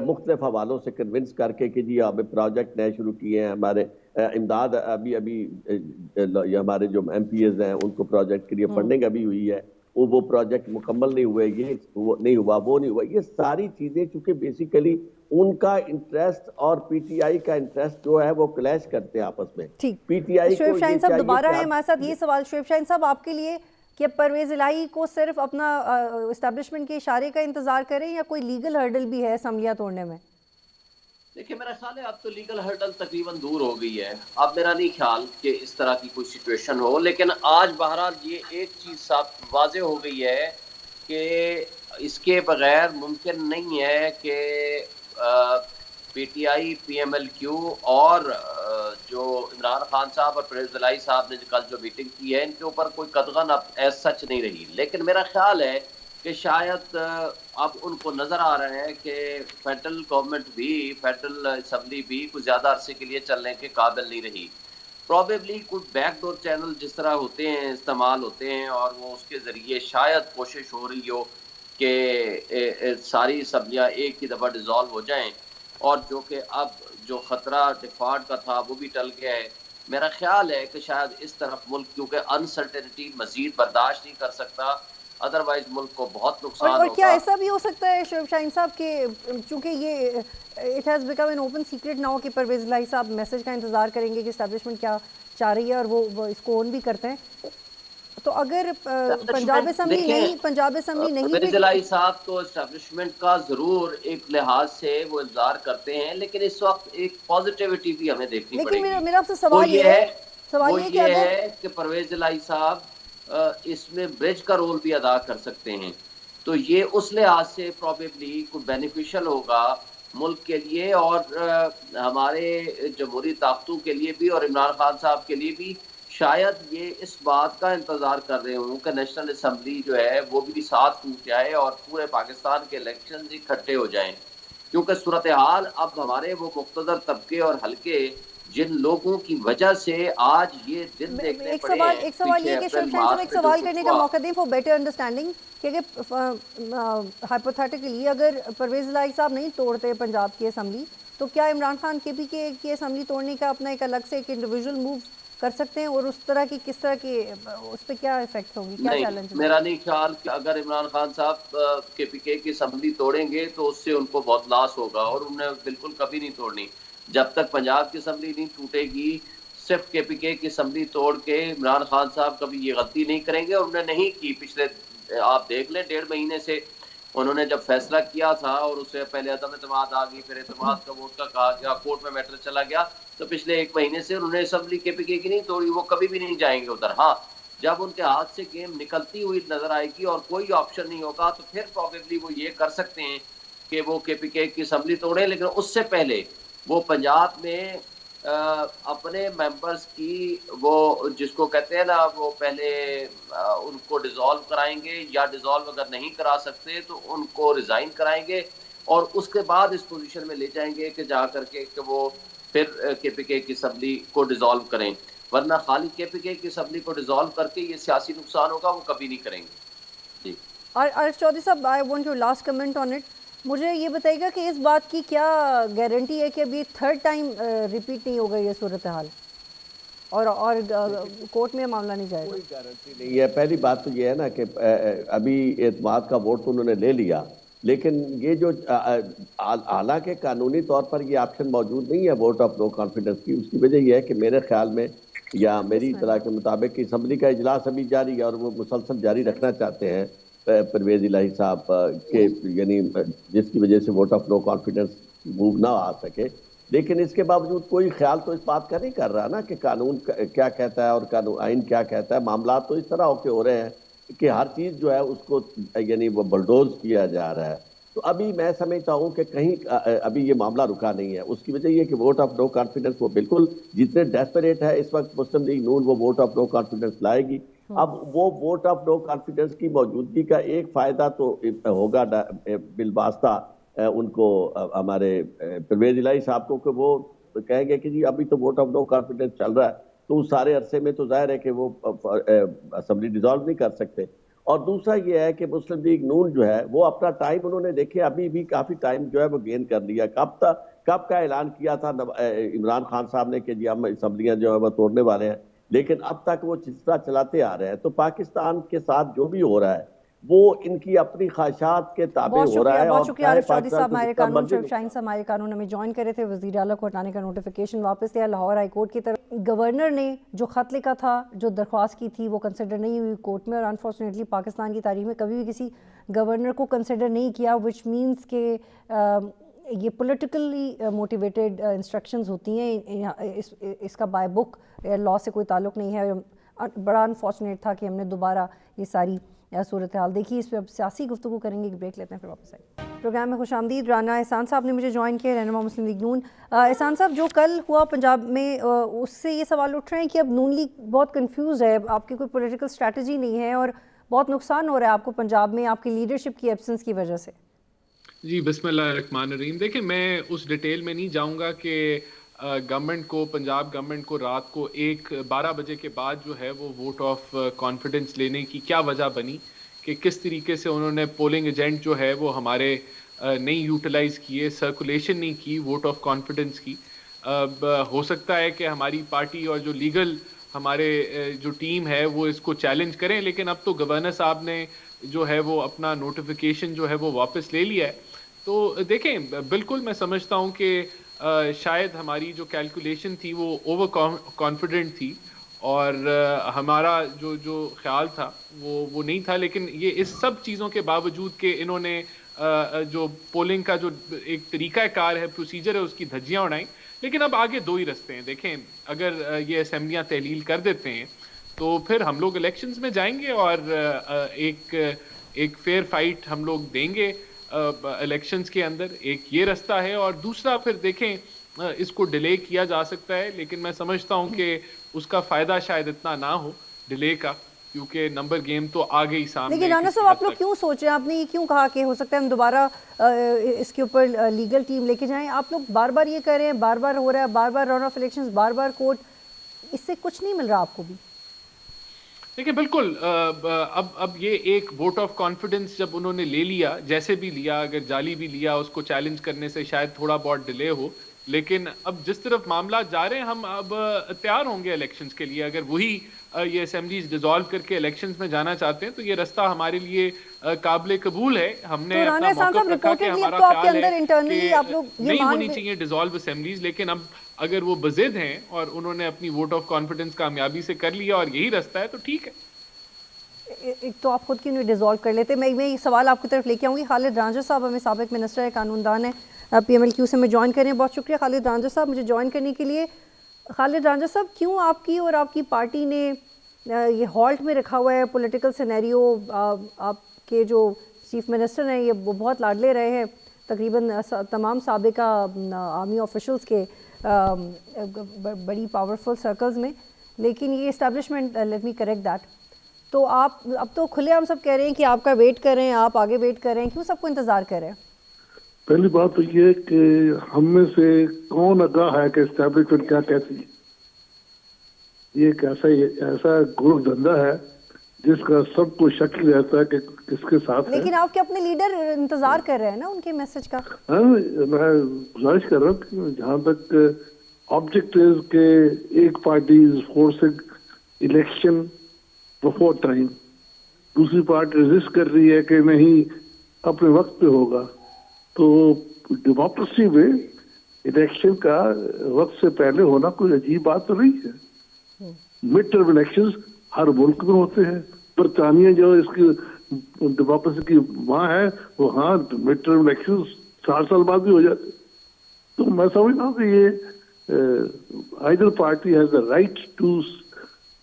مختلف حوالوں سے کنونس کر کے کہ جی اب پروجیکٹ نئے شروع کیے ہیں, ہمارے امداد ابھی ہمارے جو ایم پی ایز ہیں ان کو پروجیکٹ کے لیے فنڈنگ ابھی ہوئی ہے, وہ پروجیکٹ مکمل نہیں ہوئے، یہ نہیں ہوا، وہ نہیں ہوا. یہ ساری چیزیں چونکہ بیسیکلی ان کا انٹرسٹ اور پی ٹی آئی کا انٹرسٹ جو ہے وہ کلیش کرتے ہیں آپس میں. پی ٹی آئی کو شعیب شاہین صاحب دوبارہ ہیں ہمارے ساتھ. یہ سوال شعیب شاہین صاحب آپ کے لیے کہ پرویز الہی کو صرف اپنا اسٹیبلشمنٹ کے اشارے کا انتظار کریں یا کوئی لیگل ہرڈل بھی ہے اسمبلیاں توڑنے میں؟ دیکھیں میرا خیال ہے اب تو لیگل ہرڈل تقریباً دور ہو گئی ہے. اب میرا نہیں خیال کہ اس طرح کی کوئی سچویشن ہو، لیکن آج بہرحال یہ ایک چیز واضح ہو گئی ہے کہ اس کے بغیر ممکن نہیں ہے کہ P T I, P M L Q اور جو عمران خان صاحب اور پرویز الہی صاحب نے کل جو میٹنگ کی ہے ان کے اوپر کوئی قدغن اب ایز سچ نہیں رہی. لیکن میرا خیال ہے کہ شاید اب ان کو نظر آ رہا ہے کہ فیڈرل گورنمنٹ بھی، فیڈرل اسمبلی بھی کچھ زیادہ عرصے کے لیے چلنے کے قابل نہیں رہی. پروبیبلی کچھ بیک ڈور چینل جس طرح ہوتے ہیں استعمال ہوتے ہیں اور وہ اس کے ذریعے شاید کوشش ہو رہی ہو کہ ساری اسمبلیاں ایک ہی دفعہ ڈیزالو ہو جائیں، اور جو کہ اب جو خطرہ ڈیفالٹ کا تھا وہ بھی ٹل گیا ہے. میرا خیال ہے کہ شاید اس طرف ملک کیونکہ انسرٹینٹی مزید برداشت نہیں کر سکتا، ادروائز ملک کو بہت نقصان ہوگا. اور کیا ایسا بھی ہو سکتا ہے شعیب شاہین صاحب کہ چونکہ یہ it has become an open secret now کہ پرویز الہی صاحب میسج کا انتظار کریں گے کہ اسٹیبلشمنٹ کیا چاہ رہی ہے اور وہ اس کو اون بھی کرتے ہیں، تو اگر پنجاب اسمبلی نہیں پرویز الہی صاحب تو اسٹیبلشمنٹ کا ضرور ایک لحاظ سے وہ انتظار کرتے ہیں، لیکن اس وقت ایک پازیٹیوٹی بھی ہمیں دیکھنی پڑے گی. لیکن میرا آپ سے سوال یہ ہے کہ پرویز الہی صاحب اس میں برج کا رول بھی ادا کر سکتے ہیں، تو یہ اس لحاظ سے پروبیبلی کوئی بینیفیشل ہوگا ملک کے لیے اور ہمارے جمہوری طاقتوں کے لیے بھی اور عمران خان صاحب کے لیے بھی. شاید یہ اس بات کا انتظار کر رہے ہوں کہ نیشنل اسمبلی جو ہے وہ بھی ساتھ ٹوٹ جائے اور پورے پاکستان کے الیکشن اکٹھے ہو جائیں، کیونکہ صورتحال اب ہمارے وہ مقتدر طبقے اور حلقے جن لوگوں کی وجہ سے آج یہ دن دیکھنے پڑے ہیں. ایک سوال یہ کہ شعیب شاہین صاحب ایک سوال کرنے کا موقع دیں فور بیٹر انڈرسٹینڈنگ کہ ہائپوتھیٹیکلی اگر پرویز الہی صاحب نہیں توڑتے پنجاب کی اسمبلی تو کیا عمران خان کے پی کی اسمبلی توڑنے کا اپنا ایک الگ سے ایک انڈیویژل موو کر سکتے ہیں، اور اس طرح کی کس طرح کی اس پہ کیا ایفیکٹ ہوگی، کیا چیلنج؟ میرا نہیں خیال کہ اگر عمران خان صاحب کے پی کے کی اسمبلی توڑیں گے تو اس سے ان کو بہت لاس ہوگا، اور انہیں بالکل کبھی نہیں توڑنی. جب تک پنجاب کی اسمبلی نہیں ٹوٹے گی، صرف کے پی کے کی اسمبلی توڑ کے عمران خان صاحب کبھی یہ غلطی نہیں کریں گے، اور انہوں نے نہیں کی. پچھلے آپ دیکھ لیں 1.5 مہینے سے انہوں نے جب فیصلہ کیا تھا اور اس سے پہلے عدم اعتماد آ گئی، پھر اعتماد کا ووٹ کا کہا گیا، کورٹ میں میٹر چلا گیا، تو پچھلے 1 مہینے سے انہوں نے اسمبلی کے پی کے کی نہیں توڑی. وہ کبھی بھی نہیں جائیں گے ادھر. ہاں جب ان کے ہاتھ سے گیم نکلتی ہوئی نظر آئے گی اور کوئی آپشن نہیں ہوگا تو پھر پروبیبلی وہ یہ کر سکتے ہیں کہ وہ کے پی کے کی اسمبلی توڑیں، لیکن اس سے پہلے وہ پنجاب میں اپنے ممبرز کی وہ جس کو کہتے ہیں نا وہ پہلے ان کو ڈیزالو کرائیں گے، یا ڈیزالو اگر نہیں کرا سکتے تو ان کو ریزائن کرائیں گے، اور اس کے بعد اس پوزیشن میں لے جائیں گے کہ جا کر کے کہ وہ پھر کے پی کے کی اسمبلی کو ڈیزالو کریں. ورنہ خالی کے پی کے کی اسمبلی کو ڈیزالو کر کے یہ سیاسی نقصان ہوگا، وہ کبھی نہیں کریں گے. جی عارف چودھری صاحب، I want your last comment on it. مجھے یہ بتائیے گا کہ اس بات کی کیا گارنٹی ہے کہ ابھی 3rd ٹائم ریپیٹ نہیں ہوگا یہ صورتحال اور کورٹ میں معاملہ نہیں جائے گا؟ کوئی گارنٹی نہیں ہے. پہلی بات تو یہ ہے نا کہ ابھی اعتماد کا ووٹ تو انہوں نے لے لیا، لیکن یہ جو حالانکہ قانونی طور پر یہ آپشن موجود نہیں ہے ووٹ آف نو کانفیڈنس کی. اس کی وجہ یہ ہے کہ میرے خیال میں یا میری اطلاع کے مطابق کہ اسمبلی کا اجلاس ابھی جاری ہے اور وہ مسلسل جاری رکھنا چاہتے ہیں پرویز الہی صاحب کے، یعنی جس کی وجہ سے vote of no confidence move نہ آ سکے. لیکن اس کے باوجود کوئی خیال تو اس بات کا نہیں کر رہا نا کہ قانون کیا کہتا ہے اور قانون آئین کیا کہتا ہے. معاملات تو اس طرح ہو رہے ہیں کہ ہر چیز جو ہے اس کو یعنی وہ بلڈوز کیا جا رہا ہے. تو ابھی میں سمجھتا ہوں کہ کہیں ابھی یہ معاملہ رکا نہیں ہے. اس کی وجہ یہ کہ ووٹ آف نو کانفیڈنس وہ بالکل جتنے ڈیسپریٹ ہے اس وقت مسلم لیگ نون وہ ووٹ آف نو کانفیڈنس لائے گی. اب وہ ووٹ آف نو کانفیڈنس کی موجودگی کا ایک فائدہ تو ہوگا بالواسطہ ان کو ہمارے پرویز الہی صاحب کو کہ وہ کہیں گے کہ جی ابھی تو ووٹ آف نو کانفیڈنس چل رہا ہے، تو اس سارے عرصے میں تو ظاہر ہے کہ وہ اسمبلی ڈیزالو نہیں کر سکتے. اور دوسرا یہ ہے کہ مسلم لیگ نون جو ہے وہ اپنا ٹائم انہوں نے دیکھے ابھی بھی کافی ٹائم جو ہے وہ گین کر لیا. کب کا اعلان کیا تھا عمران خان صاحب نے کہ جی ہم اسمبلیاں جو ہے وہ توڑنے والے ہیں، لیکن اب تک وہ جس طرح چلاتے آ رہے ہیں تو پاکستان کے ساتھ جو بھی ہو رہا ہے وہ ان کی اپنی خواہشات کے تابع ہو رہا ہے. بہت شکریہ عارف چودھری صاحب. ماہر قانون شعیب شاہین صاحب ماہر قانون ہمیں جوائن کرے تھے. وزیر اعلیٰ کو ہٹانے کا نوٹیفیکیشن واپس لیا لاہور ہائی کورٹ کی طرف. گورنر نے جو خط لکھا تھا, جو درخواست کی تھی, وہ کنسیڈر نہیں ہوئی کورٹ میں, اور انفارچونیٹلی پاکستان کی تاریخ میں کبھی بھی کسی گورنر کو کنسیڈر نہیں کیا, وچ مینس کہ یہ پولیٹیکلی موٹیویٹیڈ انسٹرکشنز ہوتی ہیں. اس کا بائی بک لاء سے کوئی تعلق نہیں ہے. بڑا انفارچونیٹ تھا کہ ہم نے دوبارہ یہ ساری صورتحال دیکھی. اس پہ اب سیاسی گفتگو کریں گے, ایک بریک لیتے ہیں پھر واپس آئیں. پروگرام میں خوش آمدید. رانا احسان صاحب نے مجھے جوائن کیا, رہنما مسلم لیگ نون. احسان صاحب, جو کل ہوا پنجاب میں, اس سے یہ سوال اٹھ رہے ہیں کہ اب نون لیگ بہت کنفیوز ہے, آپ کی کوئی پولیٹیکل اسٹریٹجی نہیں ہے اور بہت نقصان ہو رہا ہے آپ کو پنجاب میں آپ کی لیڈرشپ کی ایبسنس کی وجہ سے. جی بسم اللہ الرحمن الرحیم. دیکھیں میں اس ڈیٹیل میں نہیں جاؤں گا کہ گورنمنٹ کو, پنجاب گورنمنٹ کو رات کو 12 بجے کے بعد جو ہے وہ ووٹ آف کانفیڈنس لینے کی کیا وجہ بنی, کہ کس طریقے سے انہوں نے پولنگ ایجنٹ جو ہے وہ ہمارے نہیں یوٹیلائز کیے, سرکولیشن نہیں کی ووٹ آف کانفیڈنس کی. ہو سکتا ہے کہ ہماری پارٹی اور جو لیگل ہمارے جو ٹیم ہے وہ اس کو چیلنج کریں, لیکن اب تو گورنر صاحب نے جو ہے وہ اپنا نوٹیفیکیشن جو ہے وہ واپس لے لیا ہے. تو دیکھیں بالکل میں سمجھتا ہوں کہ شاید ہماری جو کیلکولیشن تھی وہ اوور کانفیڈنٹ تھی, اور ہمارا جو خیال تھا وہ نہیں تھا. لیکن یہ اس سب چیزوں کے باوجود کہ انہوں نے جو پولنگ کا جو ایک طریقہ کار ہے, پروسیجر ہے, اس کی دھجیاں اڑائیں. لیکن اب آگے دو ہی رستے ہیں. دیکھیں اگر یہ اسمبلیاں تحلیل کر دیتے ہیں تو پھر ہم لوگ الیکشنز میں جائیں گے اور ایک فیئر فائٹ ہم لوگ دیں گے الیکشنز کے اندر. ایک یہ رستہ ہے, اور دوسرا پھر دیکھیں اس کو ڈیلے کیا جا سکتا ہے, لیکن میں سمجھتا ہوں کہ اس کا فائدہ شاید اتنا نہ ہو ڈیلے کا, کیونکہ نمبر گیم تو آگے ہی سامنے. لیکن رانا صاحب آپ لوگ کیوں سوچ رہے ہیں, آپ نے یہ کیوں کہا کہ ہو سکتا ہے ہم دوبارہ اس کے اوپر لیگل ٹیم لے کے جائیں؟ آپ لوگ بار بار یہ کر رہے ہیں, بار بار ہو رہا ہے, بار بار راؤنڈ آف الیکشنز, بار بار کورٹ, اس سے کچھ نہیں مل رہا آپ کو بھی؟ دیکھیں بالکل اب یہ ایک ووٹ آف کانفیڈنس جب انہوں نے لے لیا, جیسے بھی لیا, اگر جعلی بھی لیا, اس کو چیلنج کرنے سے شاید تھوڑا بہت ڈیلے ہو, لیکن اب جس طرف معاملات جا رہے ہیں ہم اب تیار ہوں گے الیکشنز کے لیے. اگر وہی یہ اسمبلیز ڈیزالو کر کے الیکشنز میں جانا چاہتے ہیں تو یہ رستہ ہمارے لیے قابل قبول ہے. ہم نے اپنا موقف رکھا کہ ہمارا خیال ہے کہ نہیں ہونی چاہیے ڈیزالو اسمبلیز, لیکن اب اگر وہ بضد ہیں اور انہوں نے اپنی ووٹ آف کانفیڈنس کامیابی سے کر لیا اور یہی رستہ ہے تو ٹھیک ہے. ایک تو آپ خود کیوں نہیں ڈیزالو کر لیتے؟ میں یہ سوال آپ کی طرف لے کے آؤں گی. خالد رانجھر صاحب ہمیں سابق منسٹر ہے, قانون دان ہے, پی ایم ایل کیو سے ہمیں جوائن کریں. بہت شکریہ خالد رانجھر صاحب مجھے جوائن کرنے کے لیے. خالد رانجھر صاحب, کیوں آپ کی اور آپ کی پارٹی نے یہ ہالٹ میں رکھا ہوا ہے پولیٹیکل سینیریو؟ آپ کے جو چیف منسٹر ہیں یہ بہت لاڈلے رہے ہیں تقریباً تمام سابقہ آرمی آفیشلز کے بڑی پاورفل سرکلز میں, لیکن یہ establishment, let me correct that, تو آپ اب تو کھلے ہم سب کہہ رہے ہیں کہ آپ کا ویٹ کر رہے ہیں, آپ آگے ویٹ کر رہے ہیں, کیوں سب کو انتظار کر رہے ہیں؟ پہلی بات تو یہ کہ ہم میں سے کون آگاہ ہے کہ اسٹیبلشمنٹ کیا کہتی ہے. یہ ایک ایسا گروہ دھندا ہے جس کا سب کو شک رہتا ہے کہ کس کے ساتھ ہے. لیکن آپ کے اپنے لیڈر انتظار کر رہے ہیں نا ان کے میسج کا. میں گزارش کر رہا ہوں کہ جہاں تک آبجیکٹ کہ ایک party is forcing election before time, دوسری پارٹی ریزسٹ کر رہی ہے کہ نہیں اپنے وقت پہ ہوگا. تو ڈیموکریسی میں الیکشن کا وقت سے پہلے ہونا کوئی عجیب بات تو نہیں ہے. مڈ ٹرم الیکشنز ہر ملک میں ہوتے ہیں. برطانیہ جو اس کی ڈیموکریسی کی ماں ہے, وہ ہاں مڈ ٹرم الیکشنز 4 سال بعد بھی ہو جاتے. تو میں سمجھتا ہوں کہ یہ either party has the right to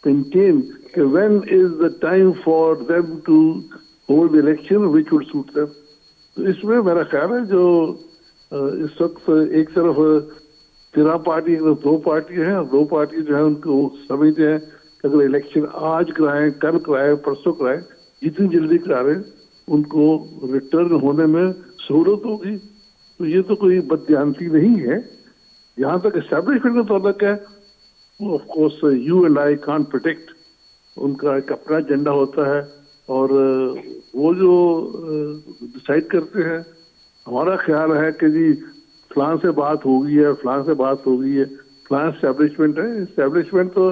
maintain کہ when is the time for them to hold the election which would suit them. تو اس میں میرا خیال ہے جو اس وقت ایک طرف 13 پارٹی, 2 پارٹی ہیں, اور 2 پارٹی جو ہیں ان کو سمجھتے ہیں کہ اگر الیکشن آج کرائیں, کل کرائیں, پرسوں کرائیں, جتنی جلدی کرائیں ان کو ریٹرن ہونے میں سہولت ہوگی. تو یہ تو کوئی بددیانتی نہیں ہے. یہاں تک اسٹیبلشمنٹ کا تعلق ہے, وہ of course you and I can't protect. ان کا ایک اپنا ایجنڈا ہوتا ہے اور وہ جو ڈیسائیڈ کرتے ہیں. ہمارا خیال ہے کہ جی فلاں سے بات ہو گئی ہے, فلاں سے بات ہو گئی ہے, فلاں اسٹیبلشمنٹ ہے. اسٹیبلشمنٹ تو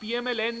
PMLN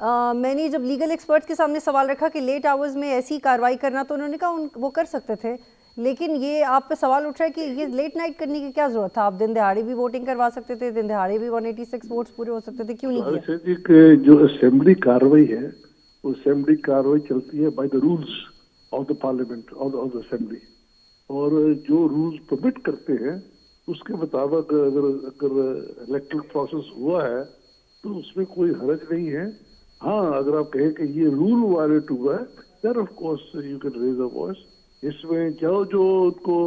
میں نے جب لیگل ایکسپرٹس کے سامنے سوال رکھا کہ لیٹ آورز میں ایسی کارروائی کرنا، تو انہوں نے کہا وہ کر سکتے تھے، لیکن یہ آپ پہ سوال اٹھ رہا ہے کہ یہ لیٹ نائٹ کرنے کی کیا ضرورت تھا؟ آپ دن دہاڑے بھی ووٹنگ کروا سکتے تھے، دن دہاڑے بھی 186 ووٹس پورے ہو سکتے تھے، کیوں نہیں کیا؟ جی کہ جو اسمبلی کارروائی ہے، وہ اسمبلی کارروائی چلتی ہے by the rules of the parliament of the assembly, اور جو رولز پرمٹ کرتے ہیں اس کے مطابق اگر الیکٹرل پروسیس ہوا ہے تو اس میں کوئی حرج نہیں ہے. ہاں اگر آپ کہیں کہ یہ رول وائلیٹ ہوا ہے then of course you can raise a voice. اس میں جو ان کو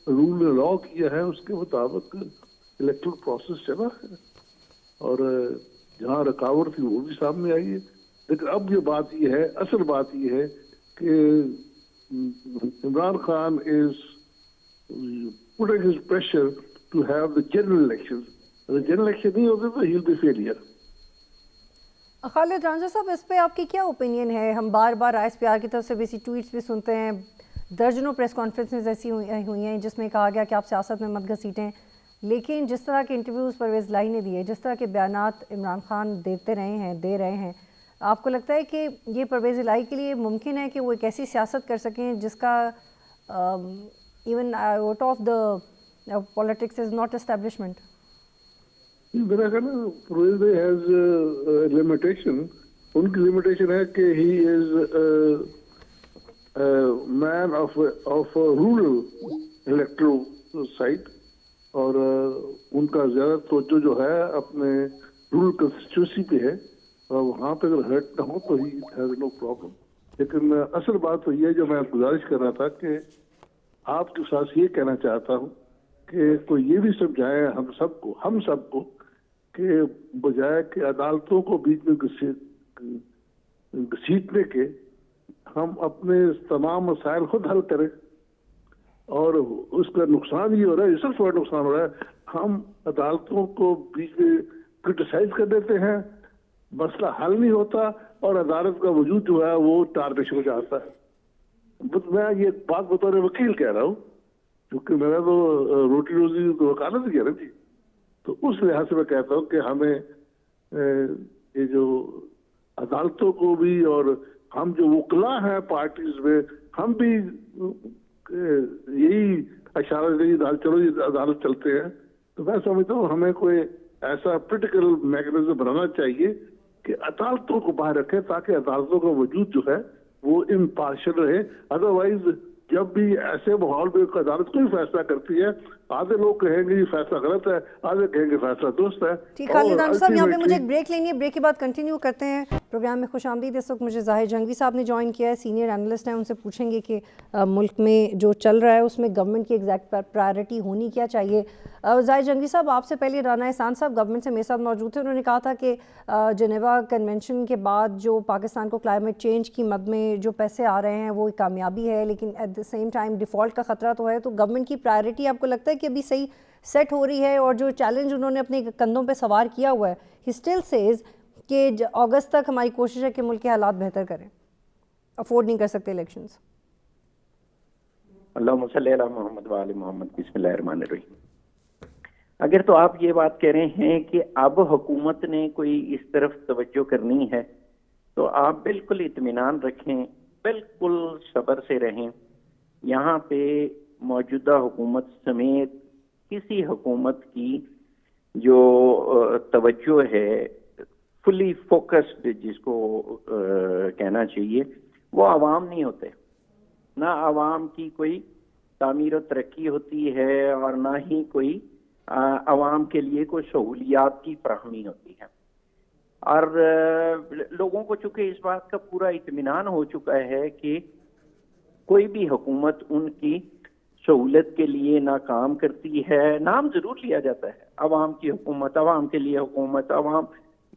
رول نے لا کیا ہے اس کے مطابق الیکٹرل پروسیس چلا ہے، اور جہاں رکاوٹ تھی وہ بھی سامنے آئی ہے. لیکن اب یہ بات یہ ہے، اصل بات یہ ہے کہ عمران خان از putting his pressure to have the general elections. اگر جنرل الیکشن نہیں ہوتے تو he'll be failure. خالد رانجھا صاحب، اس پہ آپ کی کیا اوپینین ہے؟ ہم بار بار ISPR کی طرف سے بیسی ٹویٹس بھی سنتے ہیں، درجنوں پریس کانفرنسز ایسی ہوئی ہیں جس میں کہا گیا کہ آپ سیاست میں مت گھسیٹیں، لیکن جس طرح کے انٹرویوز پرویز الہی نے دیے، جس طرح کے بیانات عمران خان دے رہے ہیں، آپ کو لگتا ہے کہ یہ پرویز الہی کے لیے ممکن ہے کہ وہ ایک ایسی سیاست کر سکیں جس کا even out of the politics is not establishment? میرا خیال ہے پرویز ہیز لمیٹیشن. ان کی لمیٹیشن ہے کہ ہی از مین آف رورل الیکٹرل سائٹ، اور ان کا زیادہ توجہ جو ہے اپنے رورل کنسٹیچوئنسی پہ ہے، اور وہاں پہ اگر ہرٹ نہ ہو تو ہی ہیز نو پرابلم. لیکن اصل بات تو یہ جو میں گزارش کر رہا تھا کہ آپ کے ساتھ یہ کہنا چاہتا ہوں کہ کوئی یہ بھی سمجھائے ہم سب کو کہ بجائے کہ عدالتوں کو بیچ میں گھسیٹنے کے ہم اپنے تمام مسائل خود حل کریں. اور اس کا نقصان یہ ہو رہا ہے، صرف نقصان ہو رہا ہے، ہم عدالتوں کو بیچ میں کرٹیسائز کر دیتے ہیں، مسئلہ حل نہیں ہوتا اور عدالت کا وجود جو ہے وہ ٹارنش ہو جاتا ہے. میں یہ بات بطور وکیل کہہ رہا ہوں کیونکہ میرا تو روٹی روزی وکالت ہی ہے نا جی. تو اس لحاظ سے میں کہتا ہوں کہ ہمیں یہ جو عدالتوں کو بھی، اور ہم جو وکلا ہیں پارٹیز میں، ہم بھی یہی اشارہ دیں چلو یہ عدالت چلتے ہیں. تو میں سمجھتا ہوں ہمیں کوئی ایسا پولیٹیکل میکنزم بنانا چاہیے کہ عدالتوں کو باہر رکھے تاکہ عدالتوں کا وجود جو ہے وہ امپارشل رہے. ادروائز جب بھی ایسے ماحول میں عدالت کوئی فیصلہ کرتی ہے، آدھے لوگ کہیں گے یہ فیصلہ غلط ہے، آدھے کہیں گے فیصلہ درست ہے. ٹھیک، خالد رانجھا صاحب یہاں پہ مجھے ایک بریک لینی ہے، بریک کے بعد کنٹینیو کرتے ہیں پروگرام میں. خوش آمدید. اس وقت مجھے ظاہر جنگوی صاحب نے جوائن کیا ہے، سینئر اینالسٹ ہیں. ان سے پوچھیں گے کہ ملک میں جو چل رہا ہے اس میں گورنمنٹ کی ایگزیکٹ پرائرٹی ہونی کیا چاہیے. ظاہر جنگوی صاحب، آپ سے پہلے رانا احسان صاحب گورنمنٹ سے میرے ساتھ موجود تھے. انہوں نے کہا تھا کہ جنیوا کنونشن کے بعد جو پاکستان کو کلائمیٹ چینج کی مد میں جو پیسے آ رہے ہیں وہ کامیابی ہے، لیکن at the same time default کا خطرہ تو ہے. تو گورنمنٹ کی پرائرٹی آپ کو لگتا ہے کہ ابھی صحیح سیٹ ہو رہی ہے؟ اور جو چیلنج انہوں نے اپنے کندھوں پہ سوار کیا ہوا ہے، ہی اسٹل سیز کہ اگست تک ہماری کوشش ہے کہ ملک کے حالات بہتر کریں، افورڈ نہیں کر سکتے الیکشنز. اللہم صلی علی محمد وآل محمد. بسم اللہ الرحمن الرحیم. اگر تو آپ یہ بات کہہ رہے ہیں کہ اب حکومت نے کوئی اس طرف توجہ کرنی ہے تو آپ بالکل اطمینان رکھیں، بالکل صبر سے رہیں. یہاں پہ موجودہ حکومت سمیت کسی حکومت کی جو توجہ ہے فلی فوکسڈ جس کو کہنا چاہیے، وہ عوام نہیں ہوتے. نہ عوام کی کوئی تعمیر و ترقی ہوتی ہے اور نہ ہی کوئی عوام کے لیے کوئی سہولیات کی فراہمی ہوتی ہے. اور لوگوں کو چونکہ اس بات کا پورا اطمینان ہو چکا ہے کہ کوئی بھی حکومت ان کی سہولت کے لیے نہ کام کرتی ہے. نام ضرور لیا جاتا ہے عوام کی حکومت، عوام کے لیے حکومت، عوام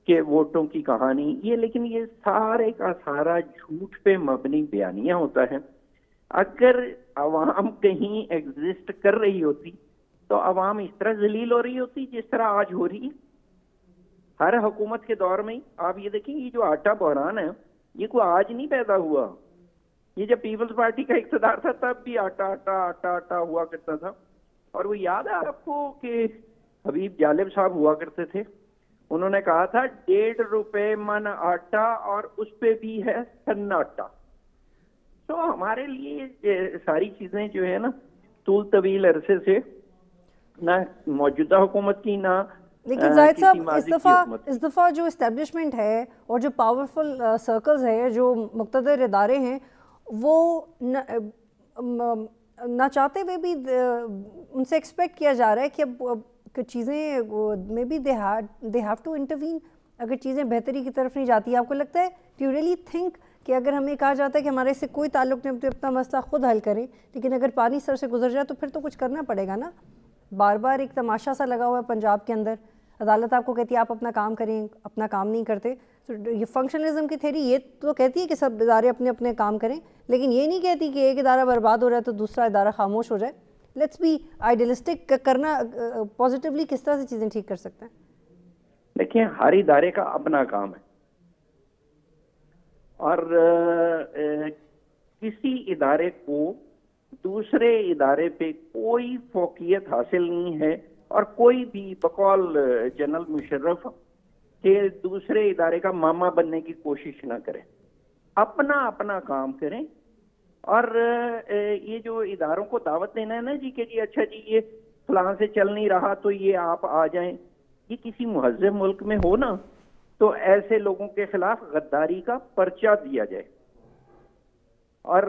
کے ووٹوں کی کہانی یہ، لیکن یہ سارے کا سارا جھوٹ پہ مبنی بیانیہ ہوتا ہے. اگر عوام کہیں ایگزسٹ کر رہی ہوتی تو عوام اس طرح ذلیل ہو رہی ہوتی جس طرح آج ہو رہی ہے. ہر حکومت کے دور میں آپ یہ دیکھیں، یہ جو آٹا بحران ہے یہ کوئی آج نہیں پیدا ہوا. یہ جب پیپلز پارٹی کا اقتدار تھا تب بھی آٹا آٹا آٹا آٹا ہوا کرتا تھا. اور وہ یاد ہے آپ کو کہ حبیب جالب صاحب ہوا کرتے تھے، انہوں نے کہا تھا 1.5 روپے من آٹا اور اس پہ بھی ہے سناٹا. تو ہمارے لیے یہ ساری چیزیں جو ہے نا طول طویل عرصے سے نہ موجودہ حکومت کی نہ لیکن زاہد صاحب اس دفعہ جو اسٹیبلشمنٹ ہے اور جو پاورفل سرکلز ہے، جو مقتدر ادارے ہیں، وہ نہ چاہتے ہوئے بھی ان سے ایکسپیکٹ کیا جا رہا ہے کہ اب چیزیں میں بھی دے ہیو ٹو انٹروین اگر چیزیں بہتری کی طرف نہیں جاتی. آپ کو لگتا ہے ڈو یو ریئلی تھنک کہ اگر ہمیں کہا جاتا ہے کہ ہمارے سے کوئی تعلق نہیں، اپنا مسئلہ خود حل کریں، لیکن اگر پانی سر سے گزر جائے تو پھر تو کچھ کرنا پڑے گا نا؟ بار بار ایک تماشا سا لگا ہوا ہے پنجاب کے اندر، عدالت آپ کو کہتی ہے آپ اپنا کام کریں، اپنا کام نہیں کرتے. تو یہ فنکشنلزم کی تھیوری یہ تو کہتی ہے کہ سب ادارے اپنے اپنے کام کریں، لیکن یہ نہیں کہتی کہ ایک ادارہ برباد ہو رہا ہے تو دوسرا ادارہ خاموش ہو جائے. لیٹس بی آئیڈیلسٹک کرنا پازیٹیولی کس طرح سے چیزیں ٹھیک کر سکتے ہیں؟ دیکھیں ہر ادارے کا اپنا کام ہے، اور کسی ادارے کو دوسرے ادارے پہ کوئی فوقیت حاصل نہیں ہے، اور کوئی بھی بقول جنرل مشرف کہ دوسرے ادارے کا ماما بننے کی کوشش نہ کرے، اپنا اپنا کام کریں. اور یہ جو اداروں کو دعوت دینا ہے نا جی کہ جی اچھا جی یہ فلاں سے چل نہیں رہا تو یہ آپ آ جائیں، یہ کسی مہذب ملک میں ہو نا تو ایسے لوگوں کے خلاف غداری کا پرچہ دیا جائے. اور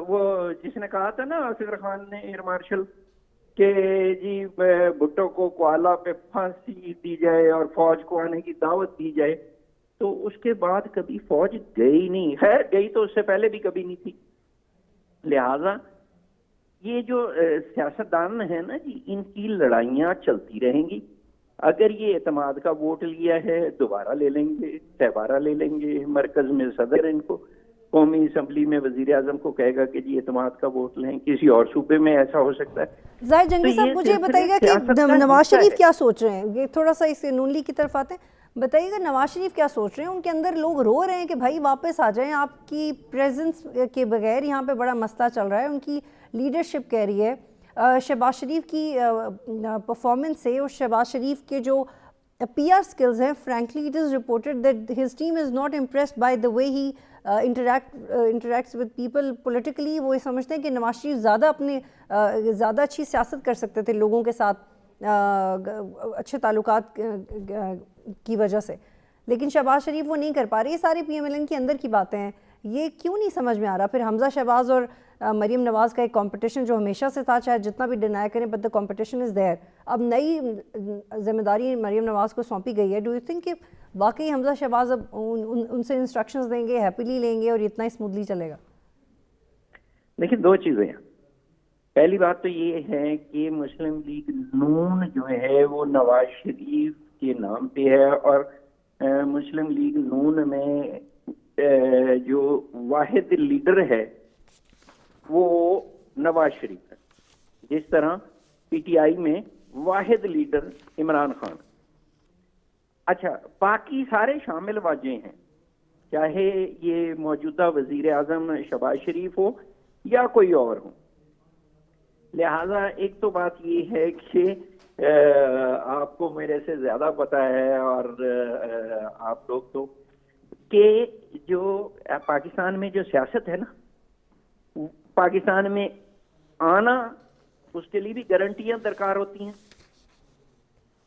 وہ جس نے کہا تھا نا اصغر خان نے ایئر مارشل کہ جی بھٹو کو کوالہ پہ پھانسی دی جائے اور فوج کو آنے کی دعوت دی جائے، تو اس کے بعد کبھی فوج گئی نہیں. خیر گئی تو اس سے پہلے بھی کبھی نہیں تھی. لہذا یہ جو سیاستدان ہیں نا جی، ان کی لڑائیاں چلتی رہیں گی. اگر یہ اعتماد کا ووٹ لیا ہے دوبارہ لے لیں گے، تہبارہ لے لیں گے. مرکز میں صدر ان کو، قومی اسمبلی میں وزیر اعظم کو کہے گا کہ جی اعتماد کا ووٹ لیں. کسی اور صوبے میں ایسا ہو سکتا ہے. ظاہر جنگی صاحب مجھے بتائیے گا کہ نواز شریف کیا سوچ رہے ہیں؟ یہ تھوڑا سا اس نون لیگ کی طرف آتے ہیں. بتائیے گا نواز شریف کیا سوچ رہے ہیں؟ ان کے اندر لوگ رو رہے ہیں کہ بھائی واپس آ جائیں، آپ کی پریزنس کے بغیر یہاں پہ بڑا مسئلہ چل رہا ہے. ان کی لیڈرشپ کہہ رہی ہے. شہباز شریف کی پرفارمنس سے اور شہباز شریف کے جو پی آر سکلز ہیں، frankly it is reported that his team is not impressed by the way he interacts with people politically. وہ یہ سمجھتے ہیں کہ نواز شریف زیادہ اچھی سیاست کر سکتے تھے لوگوں کے ساتھ اچھے تعلقات کی وجہ سے، لیکن شہباز شریف وہ نہیں کر پا رہے. یہ ساری پی ایم ایل این کے اندر کی باتیں ہیں. یہ کیوں نہیں سمجھ میں آ رہا؟ پھر حمزہ شہباز اور مریم نواز کا ایک کمپٹیشن جو ہمیشہ سے تھا، چاہے جتنا بھی ڈینائی کریں but the competition is there. اب نئی ذمہ داری مریم نواز کو سونپی گئی ہے. ڈو یو تھنک کہ واقعی حمزہ شہباز اب ان سے انسٹرکشنز دیں گے، ہیپیلی لیں گے اور اتنا اسموتھلی چلے گا؟ دیکھیں دو چیزیں ہیں. پہلی بات تو یہ ہے کہ مسلم لیگ نون جو ہے وہ نواز شریف کے نام پہ ہے، اور مسلم لیگ نون میں جو واحد لیڈر ہے وہ نواز شریف ہے، جس طرح پی ٹی آئی میں واحد لیڈر عمران خان. اچھا باقی سارے شامل واجہ ہیں، چاہے یہ موجودہ وزیر اعظم شہباز شریف ہو یا کوئی اور ہو. لہذا ایک تو بات یہ ہے کہ آپ کو میرے سے زیادہ پتہ ہے اور آپ لوگ تو کہ جو پاکستان میں جو سیاست ہے نا، پاکستان میں آنا اس کے لیے بھی گارنٹیاں درکار ہوتی ہیں،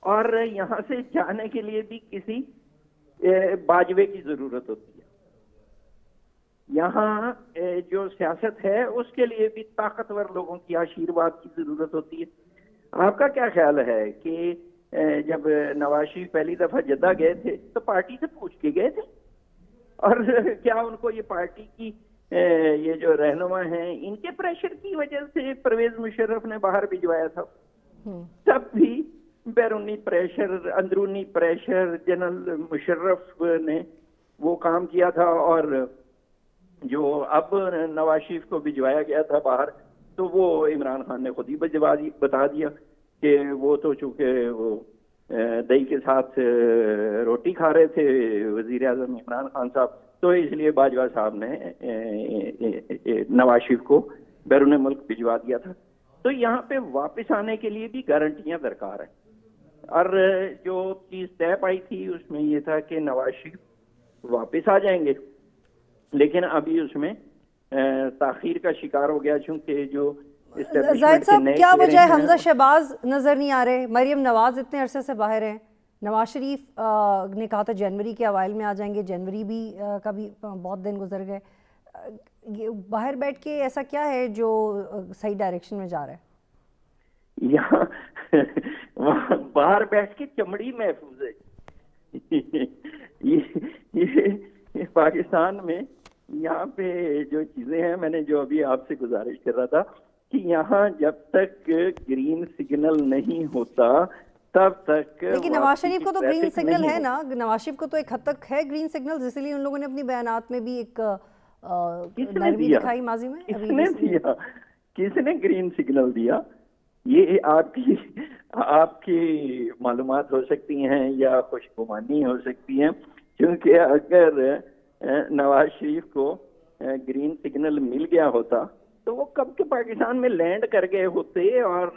اور یہاں سے جانے کے لیے بھی کسی باجوے کی ضرورت ہوتی ہے. یہاں جو سیاست ہے اس کے لیے بھی طاقتور لوگوں کی آشیرواد کی ضرورت ہوتی ہے. آپ کا کیا خیال ہے کہ جب نواز شریف پہلی دفعہ جدہ گئے تھے تو پارٹی سے پوچھ کے گئے تھے؟ اور کیا ان کو یہ پارٹی کی یہ جو رہنما ہیں ان کے پریشر کی وجہ سے پرویز مشرف نے باہر بھجوایا تھا؟ تب بھی بیرونی پریشر، اندرونی پریشر، جنرل مشرف نے وہ کام کیا تھا. اور جو اب نواز شریف کو بھجوایا گیا تھا باہر تو وہ عمران خان نے خود ہی بتا دیا کہ وہ تو چونکہ وہ دہی کے ساتھ روٹی کھا رہے تھے وزیر اعظم عمران خان صاحب، تو اس لیے باجوہ صاحب نے نواز شریف کو بیرون ملک بھجوا دیا تھا. تو یہاں پہ واپس آنے کے لیے بھی گارنٹیاں درکار ہیں. اور جو چیز طے پائی تھی اس میں یہ تھا کہ نواز شریف واپس آ جائیں گے، لیکن ابھی اس میں تاخیر کا شکار ہو گیا، چونکہ جو زاہد صاحب کیا وجہ ہے حمزہ شہباز نظر نہیں آ رہے، مریم نواز اتنے عرصے سے باہر ہیں، نواز شریف نے کہا تھا جنوری کے اوائل میں آ جائیں گے، جنوری بھی کا بھی بہت دن گزر گئے، باہر بیٹھ کے ایسا کیا ہے جو صحیح ڈائریکشن میں جا رہا ہے؟ یہاں باہر بیٹھ کے چمڑی محفوظ ہے، یہ پاکستان میں یہاں پہ جو چیزیں ہیں، میں نے جو ابھی آپ سے گزارش کر رہا تھا کہ یہاں جب تک گرین سگنل نہیں ہوتا تب تک، لیکن نواز شریف کو تو گرین سگنل ہے نا، نواز شریف کو تو ایک حد تک ہے گرین سگنل، اسی لیے ان لوگوں نے اپنی بیانات میں بھی ایک نرمی دکھائی ماضی میں۔ کس نے گرین سگنل دیا؟ یہ آپ کی معلومات ہو سکتی ہیں یا خوش گمانی ہو سکتی ہیں، کیونکہ اگر نواز شریف کو گرین سگنل مل گیا ہوتا تو وہ کب کے پاکستان میں لینڈ کر گئے ہوتے اور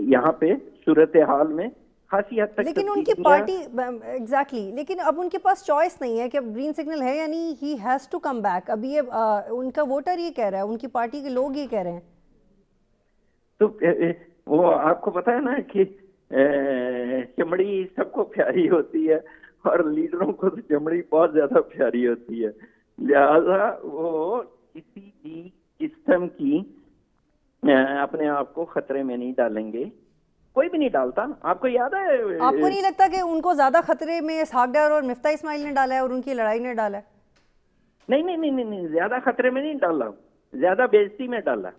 یہاں پہ صورتحال میں خاصی حد تک، لیکن ان کی پارٹی ایگزیکٹلی، لیکن اب ان کے پاس چوائس نہیں ہے کہ اب گرین سگنل ہے یعنی he has to come back, اب یہ ان کا ووٹر یہ کہہ رہا ہے، ان کی پارٹی کے لوگ یہ کہہ رہے ہیں۔ تو وہ آپ کو پتا ہے نا کہ چمڑی سب کو پیاری ہوتی ہے اور لیڈروں کو تو چمڑی بہت زیادہ پیاری ہوتی ہے، لہذا وہ کسی بھی قسم کی اپنے آپ کو خطرے میں نہیں ڈالیں گے، کوئی بھی نہیں ڈالتا۔ آپ کو یاد ہے، آپ کو نہیں لگتا کہ ان کو زیادہ خطرے میں اسحاق ڈار اور مفتاح اسماعیل نے ڈالا ہے اور ان کی لڑائی نے ڈالا ہے؟ نہیں، زیادہ خطرے میں نہیں ڈالا، زیادہ بےعزتی میں ڈالا۔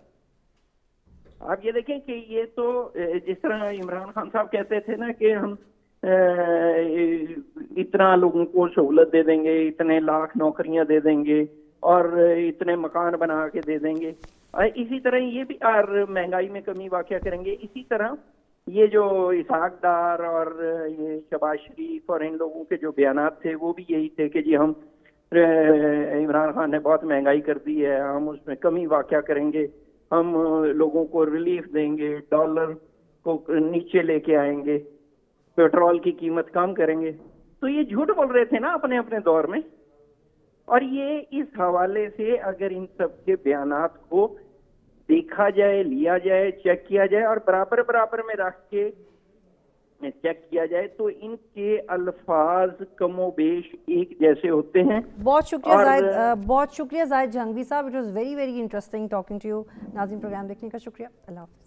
آپ یہ دیکھیں کہ یہ تو جس طرح عمران خان صاحب کہتے تھے نا کہ ہم اتنا لوگوں کو سہولت دے دیں گے، اتنے لاکھ نوکریاں دے دیں گے اور اتنے مکان بنا کے دے دیں گے، اسی طرح یہ بھی اور مہنگائی میں کمی واقع کریں گے، اسی طرح یہ جو اسحاق ڈار اور یہ شہباز شریف اور ان لوگوں کے جو بیانات تھے وہ بھی یہی تھے کہ جی ہم عمران خان نے بہت مہنگائی کر دی ہے، ہم اس میں کمی واقع کریں گے، ہم لوگوں کو ریلیف دیں گے، ڈالر کو نیچے لے کے آئیں گے، پیٹرول کی قیمت کم کریں گے۔ تو یہ جھوٹ بول رہے تھے نا اپنے دور میں، اور یہ اس حوالے سے اگر ان سب کے بیانات کو دیکھا جائے، لیا جائے، چیک کیا جائے اور برابر میں رکھ کے چیک کیا جائے تو ان کے الفاظ کم و بیش ایک جیسے ہوتے ہیں۔ بہت شکریہ زاہد، بہت شکریہ زاہد جہانگیر صاحب، it was very interesting talking to you. ناظرین پروگرام دیکھنے کا شکریہ، اللہ حافظ۔